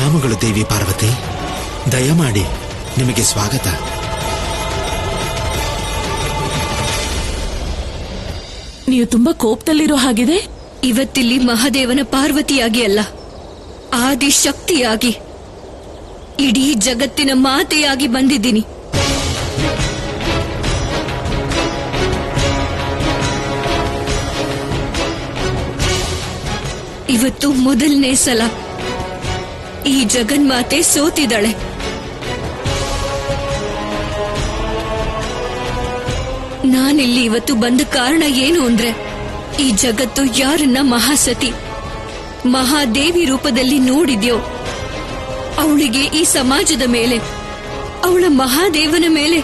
ಪ್ರಣಾಮಗಳು ದೇವಿ ಪಾರ್ವತಿ. ದಯಮಾಡಿ, ನಿಮಗೆ ಸ್ವಾಗತ. ನೀವು ತುಂಬಾ ಕೋಪದಲ್ಲಿರೋ ಹಾಗಿದೆ. ಇವತ್ತಿಲ್ಲಿ ಮಹಾದೇವನ ಪಾರ್ವತಿಯಾಗಿ ಅಲ್ಲ, ಆದಿಶಕ್ತಿಯಾಗಿ, ಇಡೀ ಜಗತ್ತಿನ ಮಾತೆಯಾಗಿ ಬಂದಿದ್ದೀನಿ. ಇವತ್ತು ಮೊದಲನೇ ಸಲ ಈ ಜಗನ್ಮಾತೆ ಸೋತಿದ್ದಾಳೆ. ನಾನಿಲ್ಲಿ ಇವತ್ತು ಬಂದ ಕಾರಣ ಏನು ಅಂದ್ರೆ, ಈ ಜಗತ್ತು ಯಾರನ್ನ ಮಹಾಸತಿ ಮಹಾದೇವಿ ರೂಪದಲ್ಲಿ ನೋಡಿದ್ಯೋ ಅವಳಿಗೆ ಈ ಸಮಾಜದ ಮೇಲೆ, ಅವಳ ಮಹಾದೇವನ ಮೇಲೆ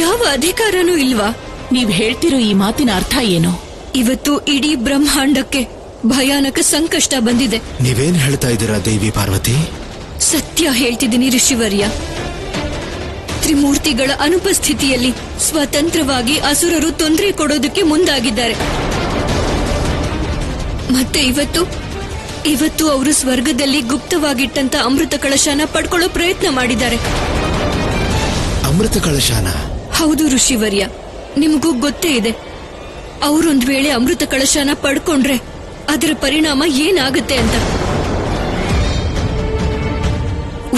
ಯಾವ ಅಧಿಕಾರನೂ ಇಲ್ವಾ? ನೀವ್ ಹೇಳ್ತಿರೋ ಈ ಮಾತಿನ ಅರ್ಥ ಏನು? ಇವತ್ತು ಇಡೀ ಬ್ರಹ್ಮಾಂಡಕ್ಕೆ ಭಯಾನಕ ಸಂಕಷ್ಟ ಬಂದಿದೆ. ನೀವೇನ್ ಹೇಳ್ತಾ ಇದ್ದೀರಾ ದೇವಿ ಪಾರ್ವತಿ? ಸತ್ಯ ಹೇಳ್ತಿದ್ದೀನಿ ಋಷಿವರ್ಯ. ತ್ರಿಮೂರ್ತಿಗಳ ಅನುಪಸ್ಥಿತಿಯಲ್ಲಿ ಸ್ವತಂತ್ರವಾಗಿ ಅಸುರರು ತೊಂದರೆ ಕೊಡೋದಕ್ಕೆ ಮುಂದಾಗಿದ್ದಾರೆ. ಮತ್ತೆ ಇವತ್ತು ಅವರು ಸ್ವರ್ಗದಲ್ಲಿ ಗುಪ್ತವಾಗಿಟ್ಟಂತ ಅಮೃತ ಕಳಶನ ಪಡ್ಕೊಳ್ಳೋ ಪ್ರಯತ್ನ ಮಾಡಿದ್ದಾರೆ. ಅಮೃತ ಕಳಶಾನ? ಹೌದು ಋಷಿವರ್ಯ, ನಿಮಗೂ ಗೊತ್ತೇ ಇದೆ. ಅವರೊಂದ್ ವೇಳೆ ಅಮೃತ ಕಳಶನ ಪಡ್ಕೊಂಡ್ರೆ ಅದರ ಪರಿಣಾಮ ಏನಾಗುತ್ತೆ ಅಂತ.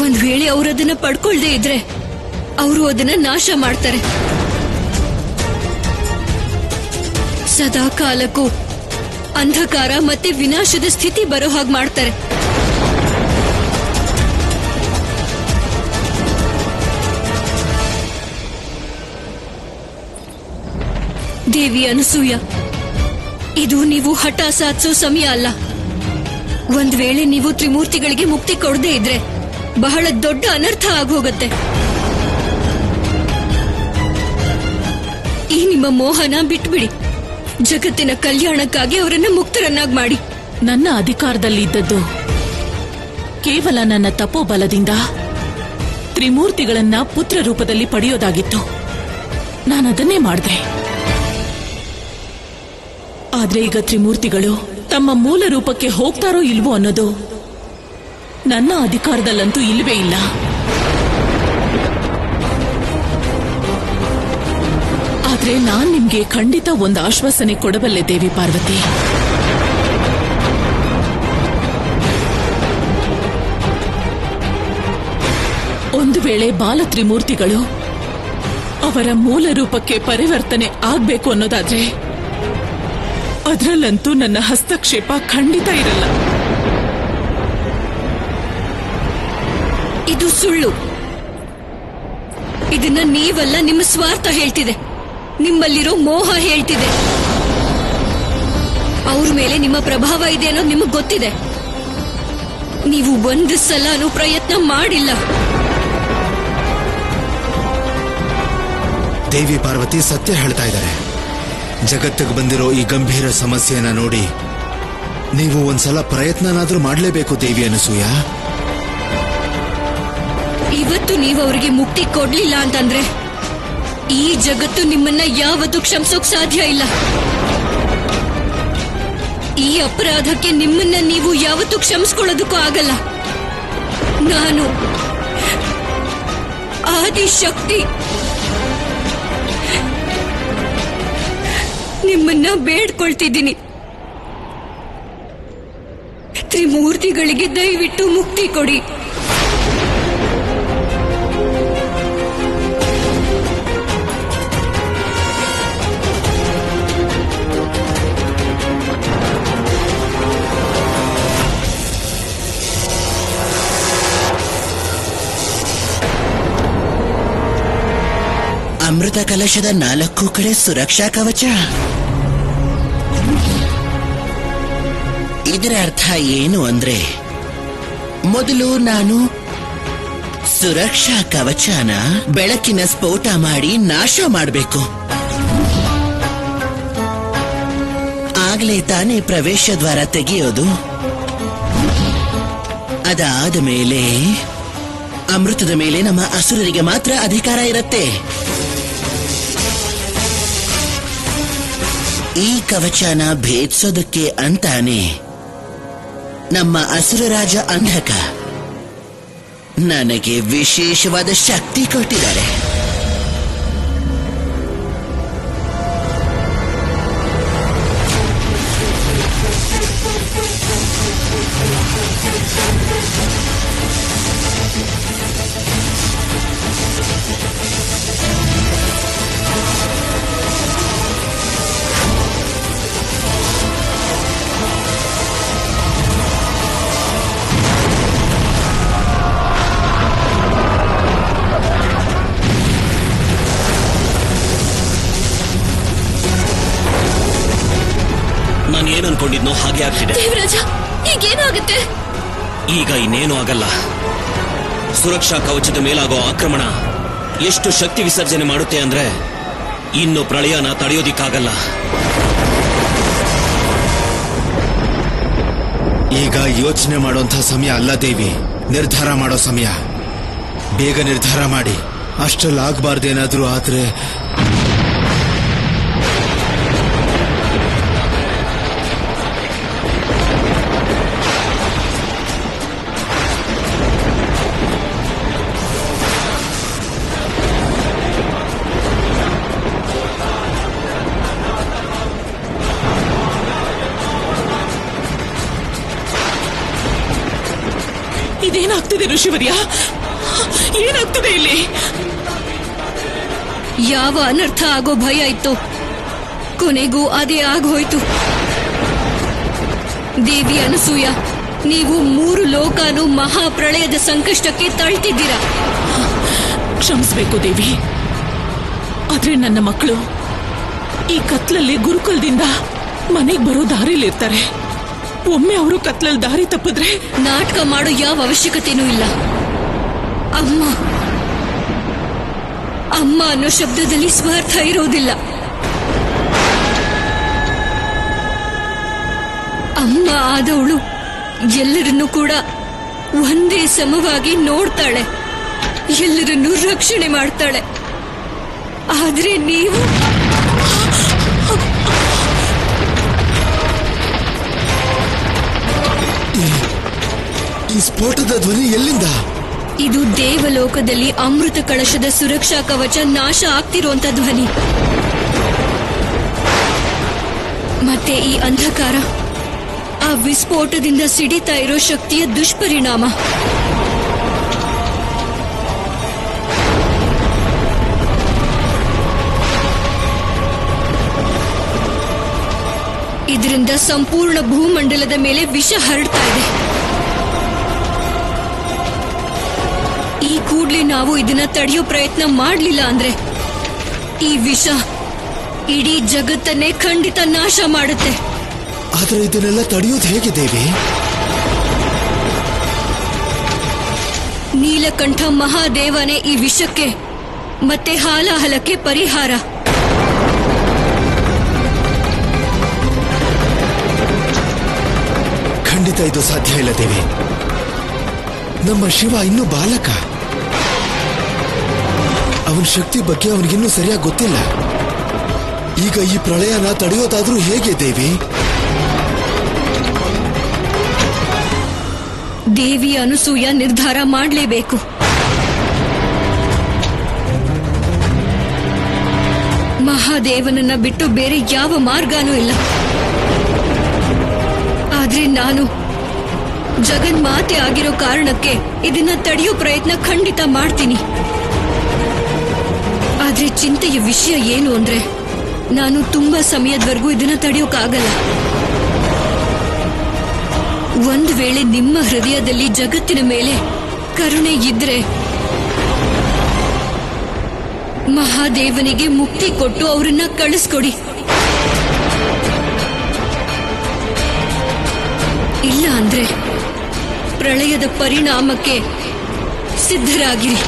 ಒಂದ್ ವೇಳೆ ಅವರದನ್ನ ಪಡ್ಕೊಳ್ದೇ ಇದ್ರೆ ಅವರು ಅದನ್ನ ನಾಶ ಮಾಡ್ತಾರೆ. ಸದಾ ಕಾಲಕ್ಕೂ ಅಂಧಕಾರ ಮತ್ತೆ ವಿನಾಶದ ಸ್ಥಿತಿ ಬರೋ ಹಾಗೆ ಮಾಡ್ತಾರೆ. ದೇವಿ ಅನಸೂಯ, ಇದು ನೀವು ಹಠ ಸಾಧಿಸೋ ಸಮಯ ಅಲ್ಲ. ಒಂದ್ ವೇಳೆ ನೀವು ತ್ರಿಮೂರ್ತಿಗಳಿಗೆ ಮುಕ್ತಿ ಕೊಡದೇ ಇದ್ರೆ ಬಹಳ ದೊಡ್ಡ ಅನರ್ಥ ಆಗೋಗತ್ತೆ. ಈ ನಿಮ್ಮ ಮೋಹನ ಬಿಟ್ಬಿಡಿ. ಜಗತ್ತಿನ ಕಲ್ಯಾಣಕ್ಕಾಗಿ ಅವರನ್ನ ಮುಕ್ತರನ್ನಾಗಿ ಮಾಡಿ. ನನ್ನ ಅಧಿಕಾರದಲ್ಲಿ ಇದ್ದದ್ದು ಕೇವಲ ನನ್ನ ತಪೋಬಲದಿಂದ ತ್ರಿಮೂರ್ತಿಗಳನ್ನ ಪುತ್ರ ರೂಪದಲ್ಲಿ ಪಡೆಯೋದಾಗಿತ್ತು. ನಾನದನ್ನೇ ಮಾಡಿದೆ. ಆದ್ರೆ ಈಗ ತ್ರಿಮೂರ್ತಿಗಳು ತಮ್ಮ ಮೂಲ ರೂಪಕ್ಕೆ ಹೋಗ್ತಾರೋ ಇಲ್ವೋ ಅನ್ನೋದು ನನ್ನ ಅಧಿಕಾರದಲ್ಲಂತೂ ಇಲ್ವೇ ಇಲ್ಲ. ಆದ್ರೆ ನಾನ್ ನಿಮ್ಗೆ ಖಂಡಿತ ಒಂದು ಆಶ್ವಾಸನೆ ಕೊಡಬಲ್ಲೆ ದೇವಿ ಪಾರ್ವತಿ. ಒಂದು ವೇಳೆ ಬಾಲ ತ್ರಿಮೂರ್ತಿಗಳು ಅವರ ಮೂಲ ರೂಪಕ್ಕೆ ಪರಿವರ್ತನೆ ಆಗ್ಬೇಕು ಅನ್ನೋದಾದ್ರೆ ಅದರಲ್ಲಂತೂ ನನ್ನ ಹಸ್ತಕ್ಷೇಪ ಖಂಡಿತ ಇರಲ್ಲ. ಇದು ಸುಳ್ಳು. ಇದನ್ನ ನೀವಲ್ಲ, ನಿಮ್ಮ ಸ್ವಾರ್ಥ ಹೇಳ್ತಿದೆ. ನಿಮ್ಮಲ್ಲಿರೋ ಮೋಹ ಹೇಳ್ತಿದೆ. ಅವ್ರ ಮೇಲೆ ನಿಮ್ಮ ಪ್ರಭಾವ ಇದೆ ಅನ್ನೋದು ನಿಮಗ್ ಗೊತ್ತಿದೆ. ನೀವು ಒಂದು ಸಲನೂ ಪ್ರಯತ್ನ ಮಾಡಿಲ್ಲ. ದೇವಿ ಪಾರ್ವತಿ ಸತ್ಯ ಹೇಳ್ತಾ ಇದ್ದಾರೆ. ಜಗತ್ತಿಗೆ ಬಂದಿರೋ ಈ ಗಂಭೀರ ಸಮಸ್ಯೆಯನ್ನ ನೋಡಿ ನೀವು ಒಂದ್ಸಲ ಪ್ರಯತ್ನನಾದ್ರೂ ಮಾಡಲೇಬೇಕು ದೇವಿ ಅನಸೂಯ. ಇವತ್ತು ನೀವು ಅವರಿಗೆ ಮುಕ್ತಿ ಕೊಡ್ಲಿಲ್ಲ ಅಂತಂದ್ರೆ ಈ ಜಗತ್ತು ನಿಮ್ಮನ್ನ ಯಾವತ್ತೂ ಕ್ಷಮಿಸೋಕ್ ಸಾಧ್ಯ ಇಲ್ಲ. ಈ ಅಪರಾಧಕ್ಕೆ ನಿಮ್ಮನ್ನ ನೀವು ಯಾವತ್ತೂ ಕ್ಷಮಿಸ್ಕೊಳ್ಳೋದಕ್ಕೂ ಆಗಲ್ಲ. ನಾನು ಆದಿಶಕ್ತಿ ನಿಮ್ಮನ್ನ ಬೇಡ್ಕೊಳ್ತಿದ್ದೀನಿ. ತ್ರಿಮೂರ್ತಿಗಳಿಗೆ ದಯವಿಟ್ಟು ಮುಕ್ತಿ ಕೊಡಿ. ಅಮೃತ ಕಲಶದ 4 ಕಡೆ ಸುರಕ್ಷಾ ಕವಚ. ಇದರ ಅರ್ಥ ಏನು ಅಂದ್ರೆ, ಮೊದಲು ನಾನು ಸುರಕ್ಷಾ ಕವಚನ ಬೆಳಕಿನ ಸ್ಫೋಟ ಮಾಡಿ ನಾಶ ಮಾಡಬೇಕು. ಆಗ್ಲೇ ತಾನೇ ಪ್ರವೇಶ ದ್ವಾರ ತೆಗೆಯೋದು. ಅದಾದ ಮೇಲೆ ಅಮೃತದ ಮೇಲೆ ನಮ್ಮ ಅಸುರರಿಗೆ ಮಾತ್ರ ಅಧಿಕಾರ ಇರುತ್ತೆ. ಈ ಕವಚನ ಭೇದಿಸೋದಕ್ಕೆ ಅಂತಾನೆ ನಮ್ಮ ಅಸುರ ರಾಜ ಅಂಧಕ ನನಗೆ ವಿಶೇಷವಾದ ಶಕ್ತಿ ಕೊಟ್ಟಿದ್ದಾರೆ. ನಾನು ಏನ್ ಅನ್ಕೊಂಡಿದ್ನೋ ಹಾಗೆ ಆಗ್ತಿದೆ. ದೇವರಾಜ, ಈಗೇನಾಗುತ್ತೆ? ಈಗ ಇನ್ನೇನು ಆಗಲ್ಲ. ಸುರಕ್ಷಾ ಕವಚದ ಮೇಲಾಗೋ ಆಕ್ರಮಣ ಎಷ್ಟು ಶಕ್ತಿ ವಿಸರ್ಜನೆ ಮಾಡುತ್ತೆ ಅಂದ್ರೆ ಇನ್ನು ಪ್ರಳಯನ ತಡೆಯೋದಿಕ್ಕಾಗಲ್ಲ. ಈಗ ಯೋಚನೆ ಮಾಡೋಂಥ ಸಮಯ ಅಲ್ಲ ದೇವಿ, ನಿರ್ಧಾರ ಮಾಡೋ ಸಮಯ. ಬೇಗ ನಿರ್ಧಾರ ಮಾಡಿ. ಅಷ್ಟಲ್ಲಾಗಬಾರ್ದೇನಾದ್ರೂ ಆದ್ರೆ ಇದೇನಾಗ್ತಿದೆ ಋಷಿವರ್ಯ? ಏನಾಗ್ತಿದೆ ಇಲ್ಲಿ? ಯಾವ ಅನರ್ಥ ಆಗೋ ಭಯ ಇತ್ತು, ಕೊನೆಗೂ ಅದೇ ಆಗೋಯ್ತು. ದೇವಿ ಅನಸೂಯ, ನೀವು 3 ಲೋಕನು ಮಹಾಪ್ರಳಯದ ಸಂಕಷ್ಟಕ್ಕೆ ತಳ್ತಿದ್ದೀರಾ. ಕ್ಷಮಿಸಬೇಕು ದೇವಿ, ಆದ್ರೆ ನನ್ನ ಮಕ್ಕಳು ಈ ಕತ್ಲಲ್ಲಿ ಗುರುಕುಲದಿಂದ ಮನೆಗೆ ಬರೋ ದಾರಿಲಿರ್ತಾರೆ. ಒಮ್ಮೆ ಅವರು ಕತ್ಲಲ್ಲಿ ದಾರಿ ತಪ್ಪಿದ್ರೆ ನಾಟಕ ಮಾಡೋ ಯಾವ ಅವಶ್ಯಕತೆನೂ ಇಲ್ಲ. ಅಮ್ಮ ಅಮ್ಮ ಅನ್ನೋ ಶಬ್ದದಲ್ಲಿ ಸ್ವಾರ್ಥ ಇರೋದಿಲ್ಲ. ಅಮ್ಮ ಆದವಳು ಎಲ್ಲರನ್ನೂ ಕೂಡ ಒಂದೇ ಸಮವಾಗಿ ನೋಡ್ತಾಳೆ, ಎಲ್ಲರನ್ನೂ ರಕ್ಷಣೆ ಮಾಡ್ತಾಳೆ. ಆದ್ರೆ ನೀವು ಈ ಸ್ಫೋಟದ ಧ್ವನಿ ಎಲ್ಲಿಂದ? ಇದು ದೇವಲೋಕದಲ್ಲಿ ಅಮೃತ ಕಳಶದ ಸುರಕ್ಷಾ ಕವಚ ನಾಶ ಆಗ್ತಿರುವಂತ ಧ್ವನಿ. ಮತ್ತೆ ಈ ಅಂಧಕಾರ ಆ ವಿಸ್ಫೋಟದಿಂದ ಸಿಡಿತಾ ಇರೋ ಶಕ್ತಿಯ ದುಷ್ಪರಿಣಾಮ. ಇದರಿಂದ ಸಂಪೂರ್ಣ ಭೂಮಂಡಲದ ಮೇಲೆ ವಿಷ ಹರಡ್ತಾ ಇದೆ. ಈ ಕೂಡ್ಲೆ ನಾವು ಇದನ್ನ ತಡೆಯೋ ಪ್ರಯತ್ನ ಮಾಡಲಿಲ್ಲ ಅಂದ್ರೆ ಈ ವಿಷ ಇಡೀ ಜಗತ್ತನ್ನೇ ಖಂಡಿತ ನಾಶ ಮಾಡುತ್ತೆ. ಆದ್ರೆ ಇದನ್ನೆಲ್ಲ ತಡೆಯೋದು ಹೇಗೆ ದೇವಿ? ನೀಲಕಂಠ ಮಹಾದೇವನೇ ಈ ವಿಷಕ್ಕೆ ಮತ್ತೆ ಹಾಲಾಹಲಕ್ಕೆ ಪರಿಹಾರ. ಖಂಡಿತ ಇದು ಸಾಧ್ಯ ಇಲ್ಲ ದೇವಿ. ನಮ್ಮ ಶಿವ ಇನ್ನೂ ಬಾಲಕ. ಅವನ ಶಕ್ತಿ ಬಗ್ಗೆ ಅವನಿಗಿನ್ನೂ ಸರಿಯಾಗಿ ಗೊತ್ತಿಲ್ಲ. ಈಗ ಈ ಪ್ರಳಯನ ತಡೆಯೋದಾದ್ರೂ ಹೇಗೆ ದೇವಿ? ದೇವಿ ಅನಸೂಯ ನಿರ್ಧಾರ ಮಾಡಲೇಬೇಕು. ಮಹಾದೇವನನ್ನ ಬಿಟ್ಟು ಬೇರೆ ಯಾವ ಮಾರ್ಗನೂ ಇಲ್ಲ. ಆದ್ರೆ ನಾನು ಜಗನ್ಮಾತೆ ಆಗಿರೋ ಕಾರಣಕ್ಕೆ ಇದನ್ನ ತಡೆಯೋ ಪ್ರಯತ್ನ ಖಂಡಿತ ಮಾಡ್ತೀನಿ. ಆದ್ರೆ ಚಿಂತೆಯ ವಿಷಯ ಏನು ಅಂದ್ರೆ ನಾನು ತುಂಬಾ ಸಮಯದವರೆಗೂ ಇದನ್ನ ತಡೆಯೋಕ್ಕಾಗಲ್ಲ. ಒಂದು ವೇಳೆ ನಿಮ್ಮ ಹೃದಯದಲ್ಲಿ ಜಗತ್ತಿನ ಮೇಲೆ ಕರುಣೆ ಇದ್ರೆ ಮಹಾದೇವನಿಗೆ ಮುಕ್ತಿ ಕೊಟ್ಟು ಅವರನ್ನ ಕಳಿಸ್ಕೊಡಿ. ಇಲ್ಲ ಅಂದ್ರೆ ಪ್ರಳಯದ ಪರಿಣಾಮಕ್ಕೆ ಸಿದ್ಧರಾಗಿರಿ.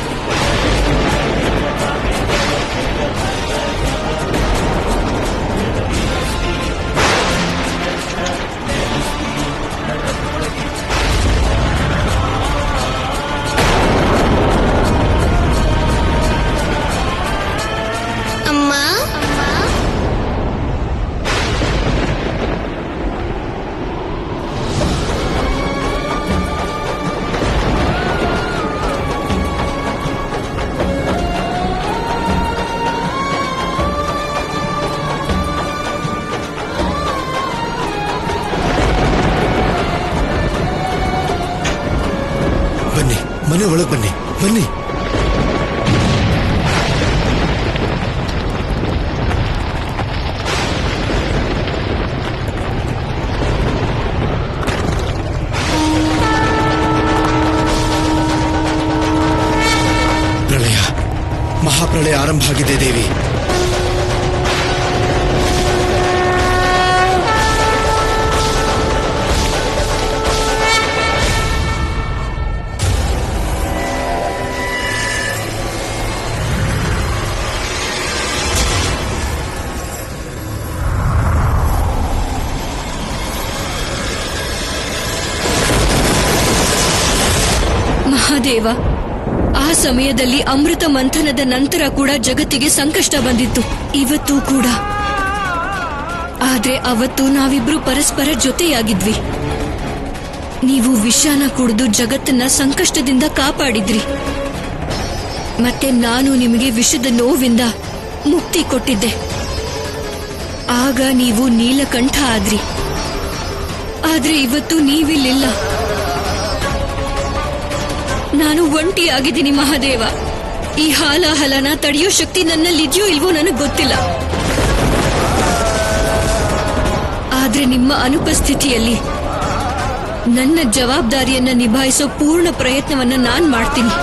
ಮನೆ ಒಳಗೆ ಬನ್ನಿ ಬನ್ನಿ. ಪ್ರಳಯ, ಮಹಾಪ್ರಳಯ ಆರಂಭ ಆಗಿದೆ ದೇವಿ. ಮಹಾದೇವ, ಆ ಸಮಯದಲ್ಲಿ ಅಮೃತ ಮಂಥನದ ನಂತರ ಕೂಡ ಜಗತ್ತಿಗೆ ಸಂಕಷ್ಟ ಬಂದಿತ್ತು, ಇವತ್ತೂ ಕೂಡ. ಆದ್ರೆ ಅವತ್ತು ನಾವಿಬ್ರು ಪರಸ್ಪರ ಜೊತೆಯಾಗಿದ್ವಿ. ನೀವು ವಿಷಾನ ಕುಡಿದು ಜಗತ್ತನ್ನ ಸಂಕಷ್ಟದಿಂದ ಕಾಪಾಡಿದ್ರಿ, ಮತ್ತೆ ನಾನು ನಿಮಗೆ ವಿಷದ ನೋವಿಂದ ಮುಕ್ತಿ ಕೊಟ್ಟಿದ್ದೆ. ಆಗ ನೀವು ನೀಲಕಂಠ ಆದ್ರಿ. ಆದ್ರೆ ಇವತ್ತು ನೀವಿಲ್ಲಿಲ್ಲ. ನಾನು ಒಂಟಿಯಾಗಿದ್ದೀನಿ ಮಹಾದೇವ. ಈ ಹಾಲಾಹಲನ ತಡೆಯೋ ಶಕ್ತಿ ನನ್ನಲ್ಲಿದೆಯೋ ಇಲ್ವೋ ನನಗೆ ಗೊತ್ತಿಲ್ಲ. ಆದ್ರೆ ನಿಮ್ಮ ಅನುಪಸ್ಥಿತಿಯಲ್ಲಿ ನನ್ನ ಜವಾಬ್ದಾರಿಯನ್ನ ನಿಭಾಯಿಸೋ ಪೂರ್ಣ ಪ್ರಯತ್ನವನ್ನ ನಾನ್ ಮಾಡ್ತೀನಿ.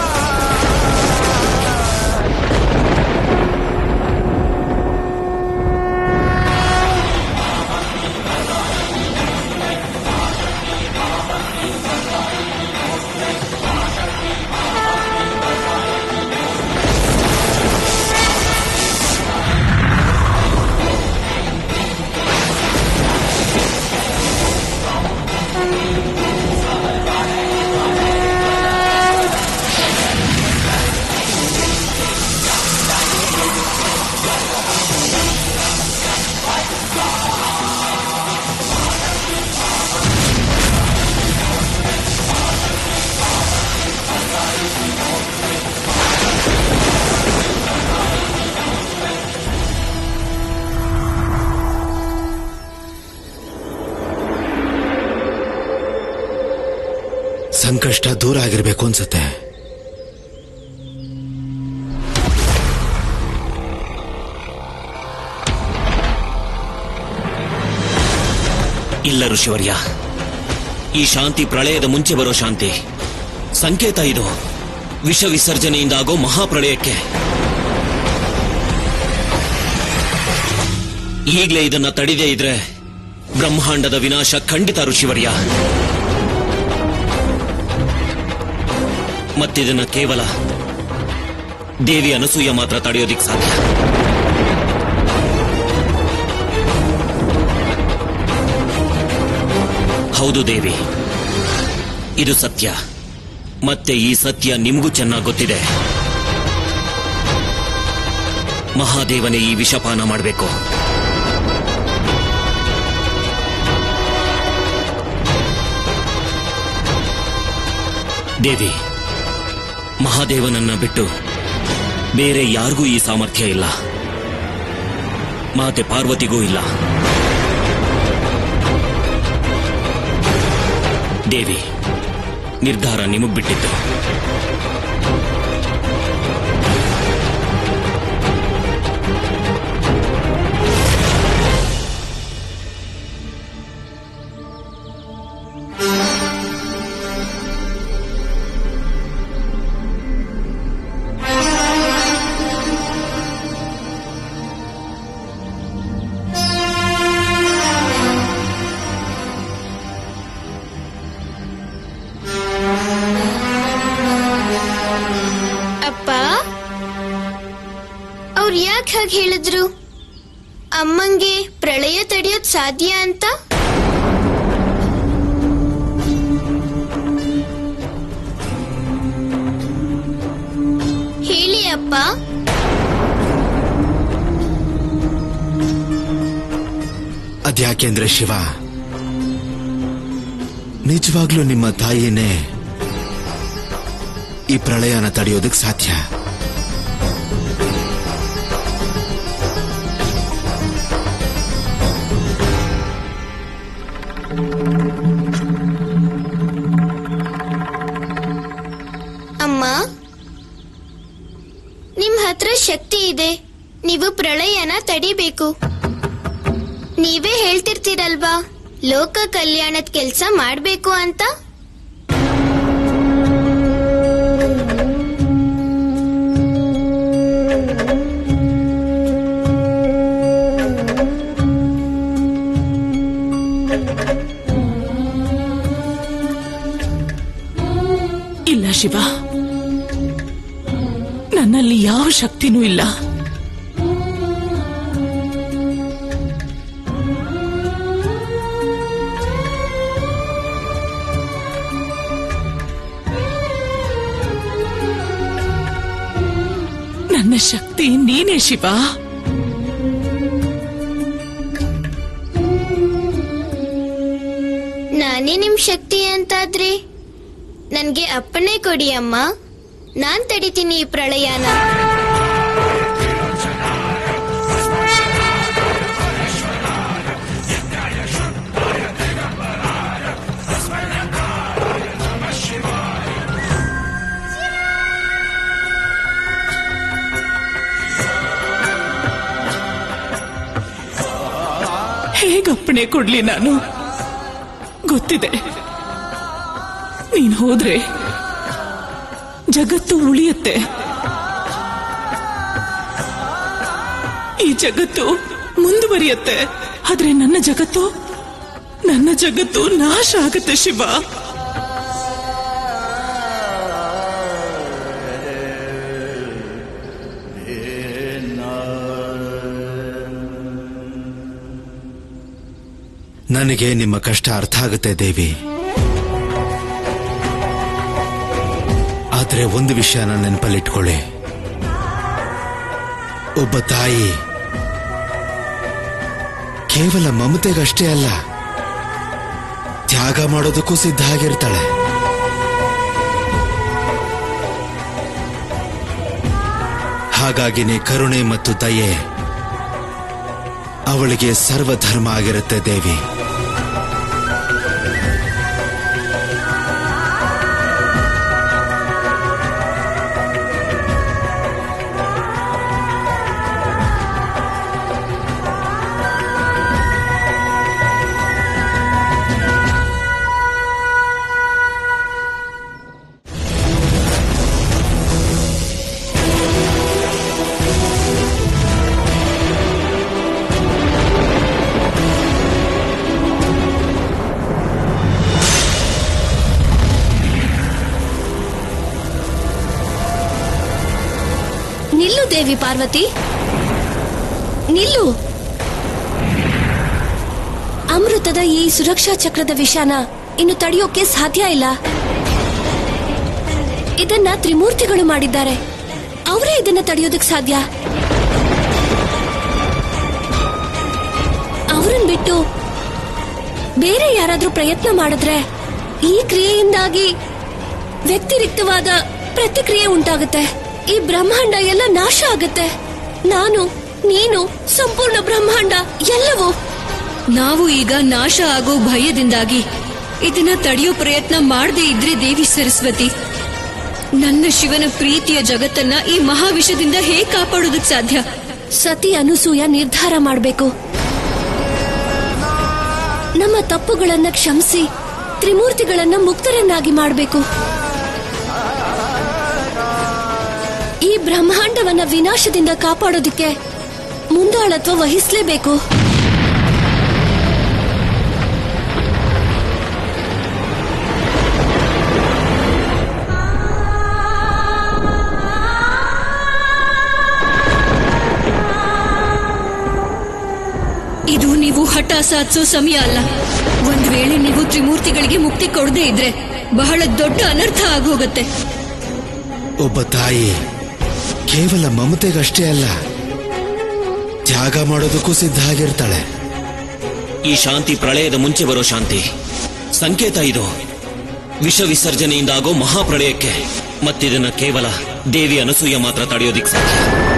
ಸಂಕಷ್ಟ ದೂರ ಆಗಿರ್ಬೇಕು ಅನ್ಸುತ್ತೆ. ಇಲ್ಲ ಋಷಿವರ್ಯ, ಈ ಶಾಂತಿ ಪ್ರಳಯದ ಮುಂಚೆ ಬರೋ ಶಾಂತಿ. ಸಂಕೇತ ಇದು ವಿಷ ವಿಸರ್ಜನೆಯಿಂದ ಆಗೋ ಮಹಾಪ್ರಳಯಕ್ಕೆ. ಈಗಲೇ ಇದನ್ನ ತಡಿದೇ ಇದ್ರೆ ಬ್ರಹ್ಮಾಂಡದ ವಿನಾಶ ಖಂಡಿತ ಋಷಿವರ್ಯ. ಮತ್ತಿದನ್ನ ಕೇವಲ ದೇವಿ ಅನಸೂಯ ಮಾತ್ರ ತಡೆಯೋದಿಕ್ ಸಾಧ್ಯ. ಹೌದು ದೇವಿ, ಇದು ಸತ್ಯ. ಮತ್ತೆ ಈ ಸತ್ಯ ನಿಮಗೂ ಚೆನ್ನಾಗಿ ಗೊತ್ತಿದೆ. ಮಹಾದೇವನೇ ಈ ವಿಷಪಾನ ಮಾಡಬೇಕು. ದೇವಿ, ಮಹಾದೇವನನ್ನ ಬಿಟ್ಟು ಬೇರೆ ಯಾರಿಗೂ ಈ ಸಾಮರ್ಥ್ಯ ಇಲ್ಲ. ಮಾತೆ ಪಾರ್ವತಿಗೂ ಇಲ್ಲ. ದೇವಿ, ನಿರ್ಧಾರ ನಿಮಗ್ ಬಿಟ್ಟಿದ್ದು. ಅವ್ರು ಯಾಕೆ ಹಾಗೆ ಹೇಳಿದ್ರು? ಅಮ್ಮಂಗೆ ಪ್ರಳಯ ತಡೆಯೋದ್ ಸಾಧ್ಯ ಅಂತ? ಹೇಳಿ ಅಪ್ಪ. ಅದ್ಯಾಕೆಂದ್ರೆ ಶಿವ, ನಿಜವಾಗ್ಲೂ ನಿಮ್ಮ ತಾಯಿನೇ ಈ ಪ್ರಳಯನ ತಡೆಯೋದಕ್ಕೆ ಸಾಧ್ಯ. ಪ್ರಳಯನ ತಡಿಬೇಕು. ನೀವೇ ಹೇಳ್ತಿರ್ತೀರಲ್ವಾ, ಲೋಕ ಕಲ್ಯಾಣದ ಕೆಲ್ಸ ಮಾಡ್ಬೇಕು ಅಂತ. ಇಲ್ಲ ಶಿವ, ನನ್ನಲ್ಲಿ ಯಾವ ಶಕ್ತಿನೂ ಇಲ್ಲ. ನನ್ನ ಶಕ್ತಿ ನೀನೇ ಶಿವ. ನಾನೇ ನಿಮ್ ಶಕ್ತಿ ಅಂತಾದ್ರೆ ನನ್ಗೆ ಅಪ್ಪಣೆ ಕೊಡಿ ಅಮ್ಮ, ನಾನ್ ತಡಿತೀನಿ ಈ ಪ್ರಳಯನ. ಹೇಗಪ್ಪಣೆ ಕೊಡ್ಲಿ ನಾನು? ಗೊತ್ತಿದೆ, ನೀನ್ ಹೋದ್ರೆ ಜಗತ್ತು ಉಳಿಯುತ್ತೆ. ಈ ಜಗತ್ತು ಮುಂದುವರಿಯುತ್ತೆ. ಆದ್ರೆ ನನ್ನ ಜಗತ್ತು ನಾಶ ಆಗುತ್ತೆ ಶಿವ. ನನಗೆ ನಿಮ್ಮ ಕಷ್ಟ ಅರ್ಥ ಆಗುತ್ತೆ ದೇವಿ. ಆದ್ರೆ ಒಂದು ವಿಷಯನ ನೆನಪಲ್ಲಿಟ್ಕೊಳ್ಳಿ, ಒಬ್ಬ ತಾಯಿ ಕೇವಲ ಮಮತೆಗಷ್ಟೇ ಅಲ್ಲ, ತ್ಯಾಗ ಮಾಡೋದಕ್ಕೂ ಸಿದ್ಧ ಆಗಿರ್ತಾಳೆ. ಹಾಗಾಗಿನೇ ಕರುಣೆ ಮತ್ತು ದಯೆ ಅವಳಿಗೆ ಸರ್ವಧರ್ಮ ಆಗಿರುತ್ತೆ ದೇವಿ. ನಿಲ್ಲು ದೇವಿ ಪಾರ್ವತಿ, ನಿಲ್ಲು. ಅಮೃತದ ಈ ಸುರಕ್ಷಾ ಚಕ್ರದ ವಿಷಾನ ಇನ್ನು ತಡೆಯೋಕೆ ಸಾಧ್ಯ ಇಲ್ಲ. ಇದನ್ನ ತ್ರಿಮೂರ್ತಿಗಳು ಮಾಡಿದ್ದಾರೆ, ಅವರೇ ಇದನ್ನ ತಡೆಯೋದಕ್ಕೆ ಸಾಧ್ಯ. ಅವರನ್ನ ಬಿಟ್ಟು ಬೇರೆ ಯಾರಾದ್ರೂ ಪ್ರಯತ್ನ ಮಾಡಿದ್ರೆ ಈ ಕ್ರಿಯೆಯಿಂದಾಗಿ ವ್ಯತಿರಿಕ್ತವಾದ ಪ್ರತಿಕ್ರಿಯೆ ಉಂಟಾಗುತ್ತೆ. ಈ ಬ್ರಹ್ಮಾಂಡ ಎಲ್ಲ ನಾಶ ಆಗುತ್ತೆ. ನಾನು, ನೀನು, ಸಂಪೂರ್ಣ ಬ್ರಹ್ಮಾಂಡ ಎಲ್ಲವೂ. ನಾವು ಈಗ ನಾಶ ಆಗೋ ಭಯದಿಂದಾಗಿ ಇದನ್ನ ತಡೆಯೋ ಪ್ರಯತ್ನ ಮಾಡದೇ ಇದ್ರೆ ದೇವಿ ಸರಸ್ವತಿ, ನನ್ನ ಶಿವನ ಪ್ರೀತಿಯ ಜಗತ್ತನ್ನ ಈ ಮಹಾವಿಷದಿಂದ ಹೇಗೆ ಕಾಪಾಡೋದಕ್ಕೆ ಸಾಧ್ಯ? ಸತಿ ಅನುಸೂಯ ನಿರ್ಧಾರ ಮಾಡಬೇಕು. ನಮ್ಮ ತಪ್ಪುಗಳನ್ನ ಕ್ಷಮಿಸಿ ತ್ರಿಮೂರ್ತಿಗಳನ್ನ ಮುಕ್ತರನ್ನಾಗಿ ಮಾಡಬೇಕು. ಈ ಬ್ರಹ್ಮಾಂಡವನ್ನ ವಿನಾಶದಿಂದ ಕಾಪಾಡೋದಕ್ಕೆ ಮುಂದಾಳತ್ವ ವಹಿಸಲೇಬೇಕು. ಇದು ನೀವು ಹಠ ಸಾಧಿಸೋ ಸಮಯ ಅಲ್ಲ. ಒಂದ್ ವೇಳೆ ನೀವು ತ್ರಿಮೂರ್ತಿಗಳಿಗೆ ಮುಕ್ತಿ ಕೊಡದೇ ಇದ್ರೆ ಬಹಳ ದೊಡ್ಡ ಅನರ್ಥ ಆಗೋಗುತ್ತೆ. ಒಬ್ಬ ತಾಯಿ ಕೇವಲ ಮಮತೆಗಷ್ಟೇ ಅಲ್ಲ, ತ್ಯಾಗ ಮಾಡೋದಕ್ಕೂ ಸಿದ್ಧ ಆಗಿರ್ತಾಳೆ. ಈ ಶಾಂತಿ ಪ್ರಳಯದ ಮುಂಚೆ ಬರೋ ಶಾಂತಿ ಸಂಕೇತ. ಇದು ವಿಷ ವಿಸರ್ಜನೆಯಿಂದ ಆಗೋ ಮಹಾಪ್ರಳಯಕ್ಕೆ. ಮತ್ತಿದನ್ನ ಕೇವಲ ದೇವಿ ಅನಸೂಯ ಮಾತ್ರ ತಡೆಯೋದಿಕ್ ಸಾಧ್ಯ.